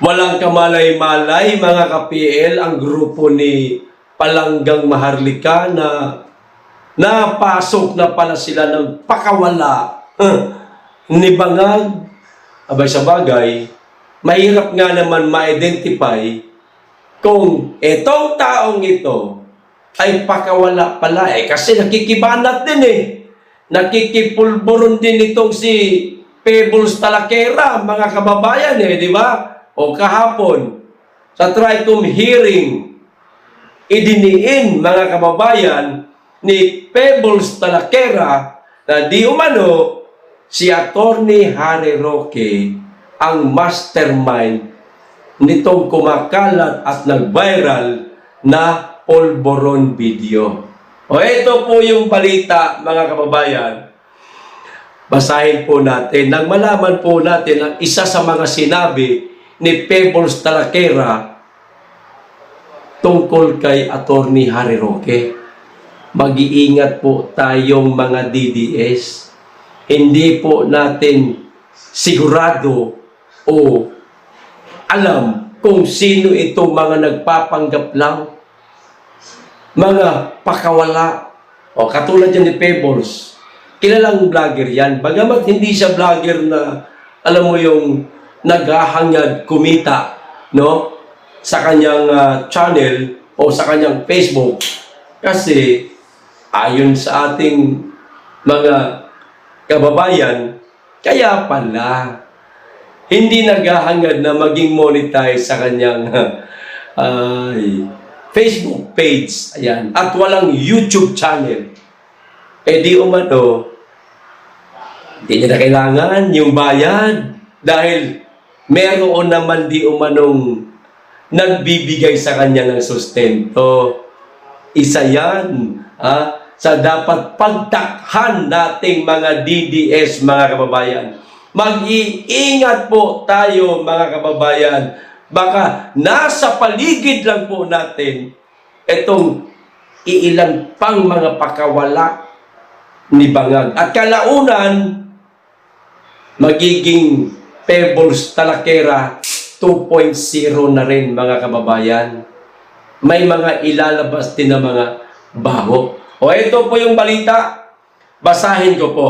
Walang kamalay-malay mga ka-PL ang grupo ni Palanggang Maharlika na napasok na pala sila ng pakawala ni Bangag. Abay sa bagay, mahirap nga naman ma-identify kung itong taong ito ay pakawala pala kasi nakikibanat din nakikipulburon din itong si Pebbles Talakera, mga kababayan di ba? O kahapon, sa Tritum hearing, idiniin mga kababayan ni Pebbles Talakera na di umano si Attorney Harry Roque ang mastermind nitong kumakalat at nag-viral na polboron video. O ito po yung balita mga kababayan. Basahin po natin. Nang malaman po natin ang isa sa mga sinabi ni Pebbles Talakera tungkol kay Attorney Harry Roque. Mag-iingat po tayong mga DDS. Hindi po natin sigurado o alam kung sino itong mga nagpapanggap lang, mga pakawala. O katulad yan ni Pebbles, kilalang vlogger yan. Bagamat hindi siya vlogger na, alam mo yung naghahangad kumita, no? Sa kanyang channel o sa kanyang Facebook. Kasi, ayon sa ating mga kababayan, kaya pala, hindi naghahangad na maging monetize sa kanyang Facebook page. Ayan. At walang YouTube channel. Di umano, hindi niya na kailangan yung bayad. Dahil meron naman di umanong nagbibigay sa kanya ng sustento. Isa yan sa dapat pagtakhan nating mga DDS, mga kababayan. Mag-iingat po tayo, mga kababayan. Baka nasa paligid lang po natin itong iilang pang mga pakawala ni Bangag. At kalaunan, magiging Pebbles Talakera 2.0 na rin, mga kababayan. May mga ilalabas din na mga baho. O ito po yung balita. Basahin ko po.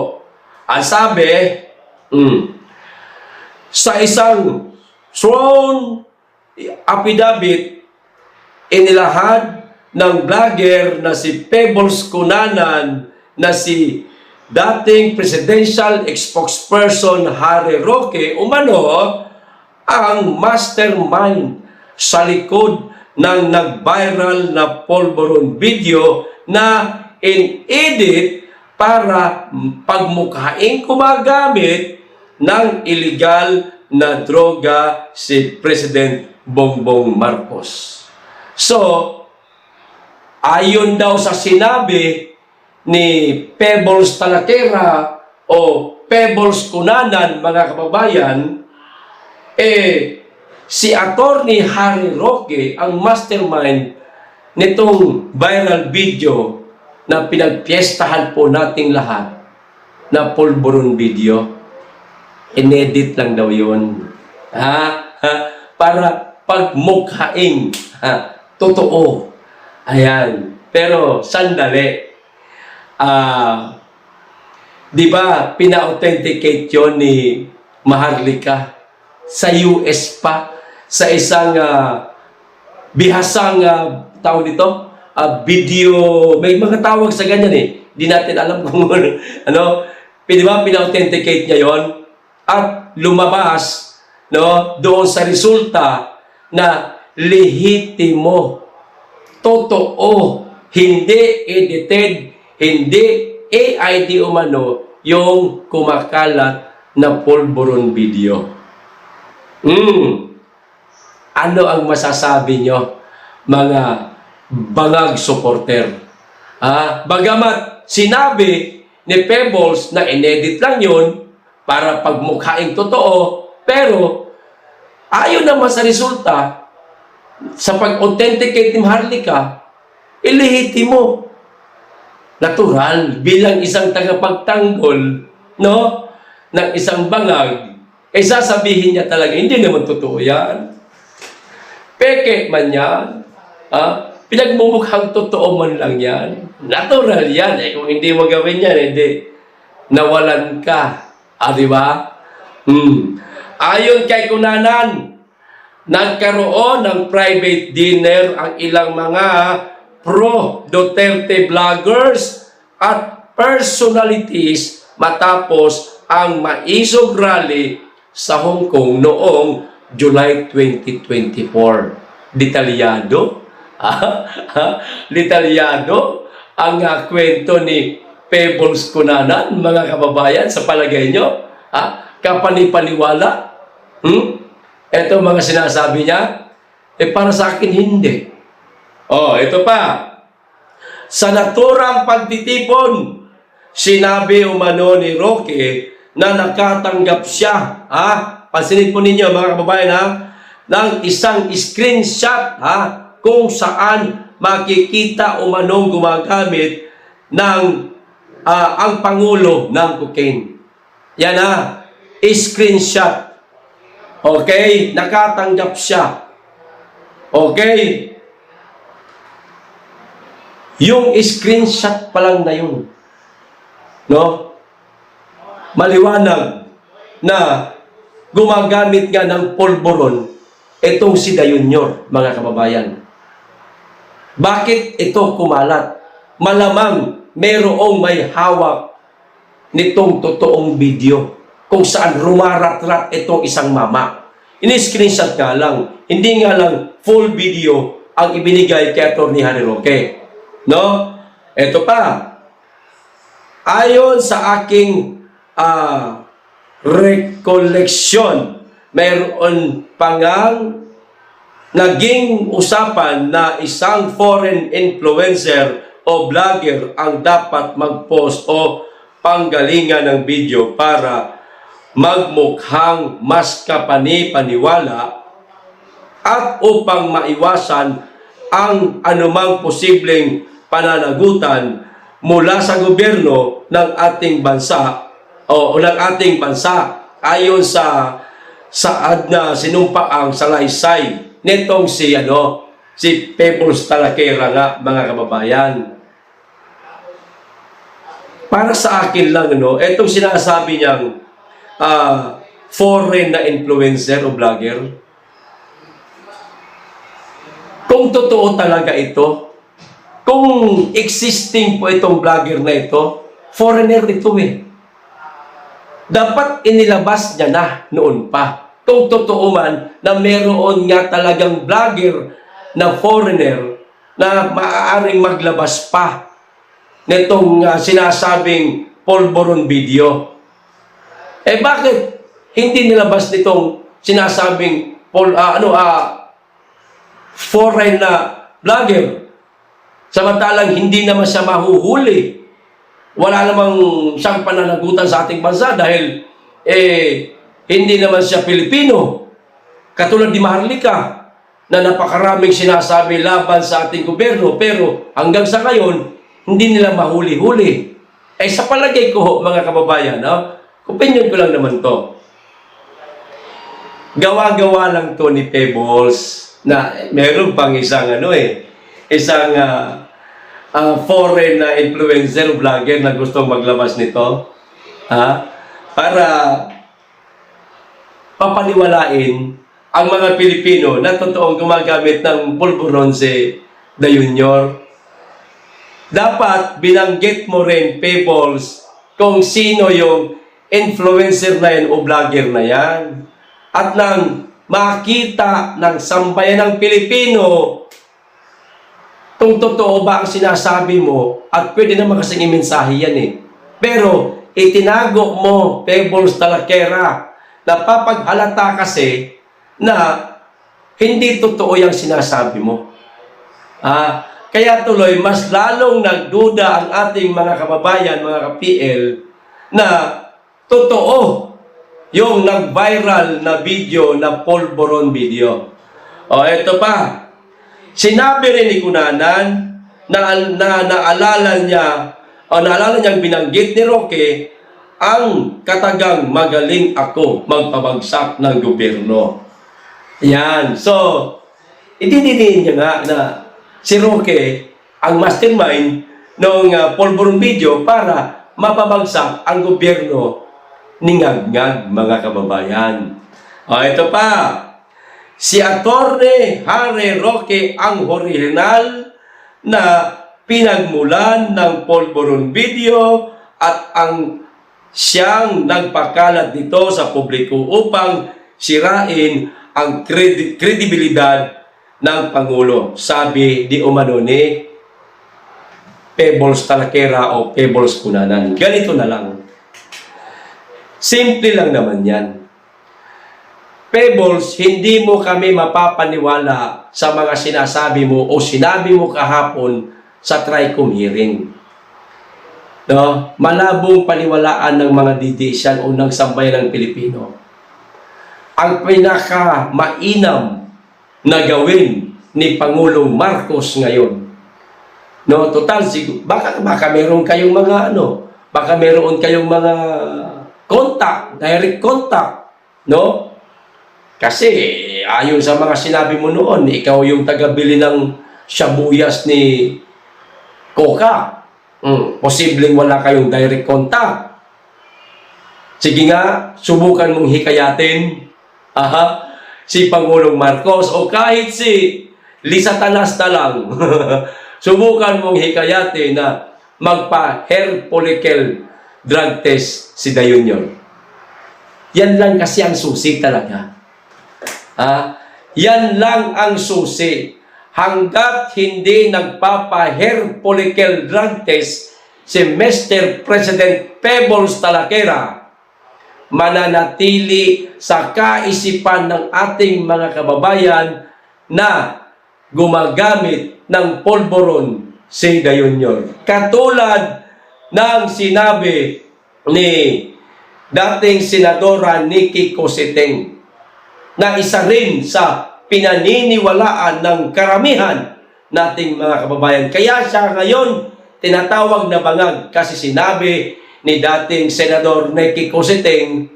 Ang sabi, sa isang sworn affidavit, inilahad ng vlogger na si Pebbles Cunanan na si dating presidential spokesperson Harry Roque umano ang mastermind sa likod ng nag-viral na polboron video na in-edit para pagmukhaing gumagamit ng illegal na droga si President Bongbong Marcos. So, ayon daw sa sinabi ni Pebbles Talakera o Pebbles Cunanan, mga kababayan, si Attorney Harry Roque ang mastermind nitong viral video na pinagpiestahan po nating lahat na polboron video. Inedit lang daw yun. Para pagmukhaing totoo. Ayan. Pero sandali. Di ba pina-authenticate yun ni Maharlika sa US pa, sa isang bihasang tawag dito, video, may mga tawag sa ganyan di natin alam kung ano. Di ba pina-authenticate niya yon at lumabas doon sa resulta na lehitimo, totoo, hindi edited, hindi AI di umano yung kumakalat na polboron video. Ano ang masasabi nyo, mga Bangag supporter? Bagamat sinabi ni Pebbles na inedit lang yun para pagmukhaing totoo, pero ayon naman sa resulta, sa pag-authenticate ni Maharlika, ilehitimo. Natural, bilang isang tagapagtanggol, ng isang bangag, sasabihin niya talaga, hindi naman totoo yan. Peke man yan. Pinagmumukhang totoo man lang yan. Natural yan. Kung hindi mo gawin yan, hindi nawalan ka. Di ba? Ayon kay Cunanan, nagkaroon ng private dinner ang ilang mga pro-Duterte vloggers at personalities matapos ang maisog rally sa Hong Kong noong July 2024. Detalyado? Detalyado ang kwento ni Pebbles Cunanan, mga kababayan, sa palagay nyo? Kapanipaniwala? Ito mga sinasabi niya, para sa akin hindi. Ito pa. Sa naturang pagtitipon, sinabi umano ni Roque na nakatanggap siya, pansinin po ninyo mga kababayan, ng isang screenshot, kung saan makikita umanong gumagamit ng ang Pangulo ng cocaine. Yan screenshot. Okay? Nakatanggap siya. Okay? Yung screenshot pa lang na yun, no? Maliwanag na gumagamit nga ng polboron itong si Dayunyor, mga kababayan. Bakit ito kumalat? Malamang merong may hawak nitong totoong video kung saan rumarat-rat itong isang mama. Ini-screenshot nga lang. Hindi nga lang full video ang ibinigay kay Atty. Harry Roque. No? Ito pa. Ayon sa aking recollection, mayroon pangang naging usapan na isang foreign influencer o vlogger ang dapat mag-post o panggalingan ng video para magmukhang mas kapani-paniwala at upang maiwasan ang anumang posibleng pananagutan mula sa gobyerno ng ating bansa o ng ating bansa ayon sa saad na sinumpaang salaysay nitong si Pebbles Talakera nga, mga kababayan. Para sa akin lang, itong sinasabi niyang foreign na influencer o vlogger, kung totoo talaga ito, kung existing po itong vlogger na ito, foreigner ito dapat inilabas niya na noon pa. Kung totoo man na meron nga talagang vlogger na foreigner na maaaring maglabas pa nitong sinasabing polboron video. Bakit hindi nilabas nitong sinasabing foreign na vlogger? Samantalang hindi naman siya mahuhuli. Wala namang siyang pananagutan sa ating bansa dahil hindi naman siya Pilipino. Katulad ni Maharlika na napakaraming sinasabi laban sa ating gobyerno pero hanggang sa ngayon hindi nila mahuli-huli. Sa palagay ko, mga kababayan, opinion ko lang naman to. Gawa-gawa lang to ni Pebbles na meron pang isang foreign na influencer vlogger na gustong maglabas nito para papaniwalain ang mga Pilipino na totoong gumagamit ng polboron si Dayunyor. Dapat binanggit mo rin, Pebbles, kung sino yung influencer na yan o vlogger na yan. At nang makita ng sambayan ng Pilipino kung totoo ba ang sinasabi mo, at pwede naman kasing imensahe yan Pero itinago mo, Pebbles Talakera, napapaghalata kasi na hindi totoo yung sinasabi mo. Kaya tuloy, mas lalong nagduda ang ating mga kababayan, mga ka-PL, na totoo yung nag-viral na video na polboron video. Ito pa. Sinabi rin ni Cunanan na naalala niyang binanggit ni Roque ang katagang magaling ako magpabagsak ng gobyerno. Yan. So, Idinidiin niya nga na si Roque ang mastermind ng Polvoron video para mapabagsak ang gobyerno ni Ngag-Ngag, mga kababayan. Ito pa, si Atty. Harry Roque ang original na pinagmulan ng Polvoron video at ang siyang nagpakalat dito sa publiko upang sirain ang kredibilidad ng Pangulo. Sabi di umano ni Pebbles Talakera o Pebbles Cunanan. Ganito na lang. Simple lang naman yan. Pebbles, hindi mo kami mapapaniwala sa mga sinasabi mo o sinabi mo kahapon sa TRICOM hearing. No? Malabong paniwalaan ng mga DDS o ng sambayan ng Pilipino. Ang pinaka-mainam na gawin ni Pangulong Marcos ngayon. No, total baka meron kayong mga baka meron kayong mga contact, direct contact, no? Kasi ayon sa mga sinabi mo noon, ikaw yung taga-bili ng shabuyas ni Coca. Posibleng wala kayong direct contact. Sige nga, subukan mong hikayatin si Pangulong Marcos o kahit si Lisa Tanas na lang. Subukan mong hikayatin na magpa-hair follicle drug test si Dayunyor. Yan lang kasi ang susi talaga. Yan lang ang susi. Hanggat hindi nagpapa-hair follicle drug test si Mr. President Pebbles Talakera, mananatili sa kaisipan ng ating mga kababayan na gumagamit ng polvoron si Dayunyor. Katulad ng sinabi ni dating Senadora Nikki Cositeng na isa rin sa pinaniniwalaan ng karamihan nating mga kababayan. Kaya siya ngayon tinatawag na bangag kasi sinabi ni dating Senador Nikki Cositeng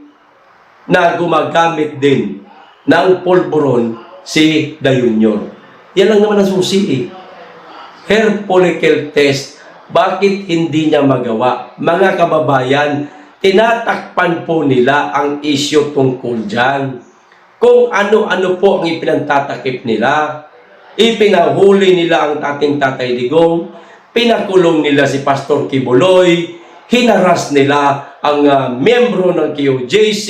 na gumagamit din ng polvoron si Dayunyor. Yan lang naman ang susi Hair follicle test. Bakit hindi niya magawa? Mga kababayan, tinatakpan po nila ang isyu tungkol dyan. Kung ano-ano po ang ipinantatakip nila. Ipinahuli nila ang ating Tatay Digong, pinakulong nila si Pastor Kibuloy, hinaras nila ang miyembro ng QJC,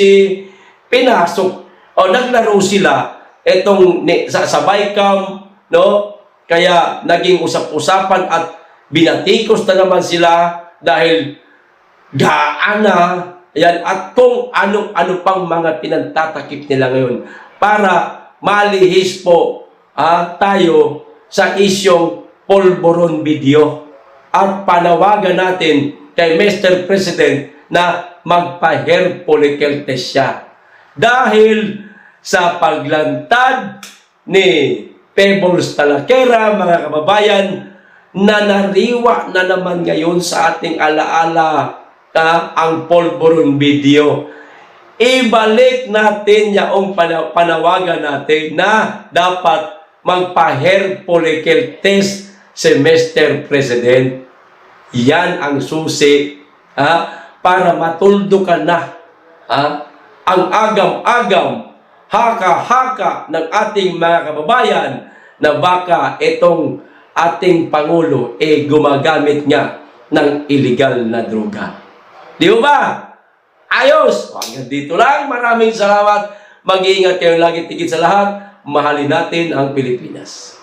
pinasok o naglaro sila etong sa Baycam, no? Kaya naging usap-usapan at binatikos na naman sila dahil gaana yan at kung ano pang mga pinantatakip nila ngayon para malihis po tayo sa isyong polvoron video at panawagan natin kay Mr. President na magpa-hair follicle test siya. Dahil sa paglantad ni Pebbles Talakera, mga kababayan, nanariwa na naman ngayon sa ating alaala ang polvoron video. Ibalik natin yung panawagan natin na dapat magpa-hair follicle test si Mr. President. Yan ang susi para matuldo ka na ang agam-agam, haka-haka ng ating mga kababayan na baka itong ating Pangulo gumagamit niya ng illegal na droga. Di ba? Ayos! Hanggang dito lang. Maraming salamat. Mag-iingat kayo lagi, tigit sa lahat. Mahalin natin ang Pilipinas.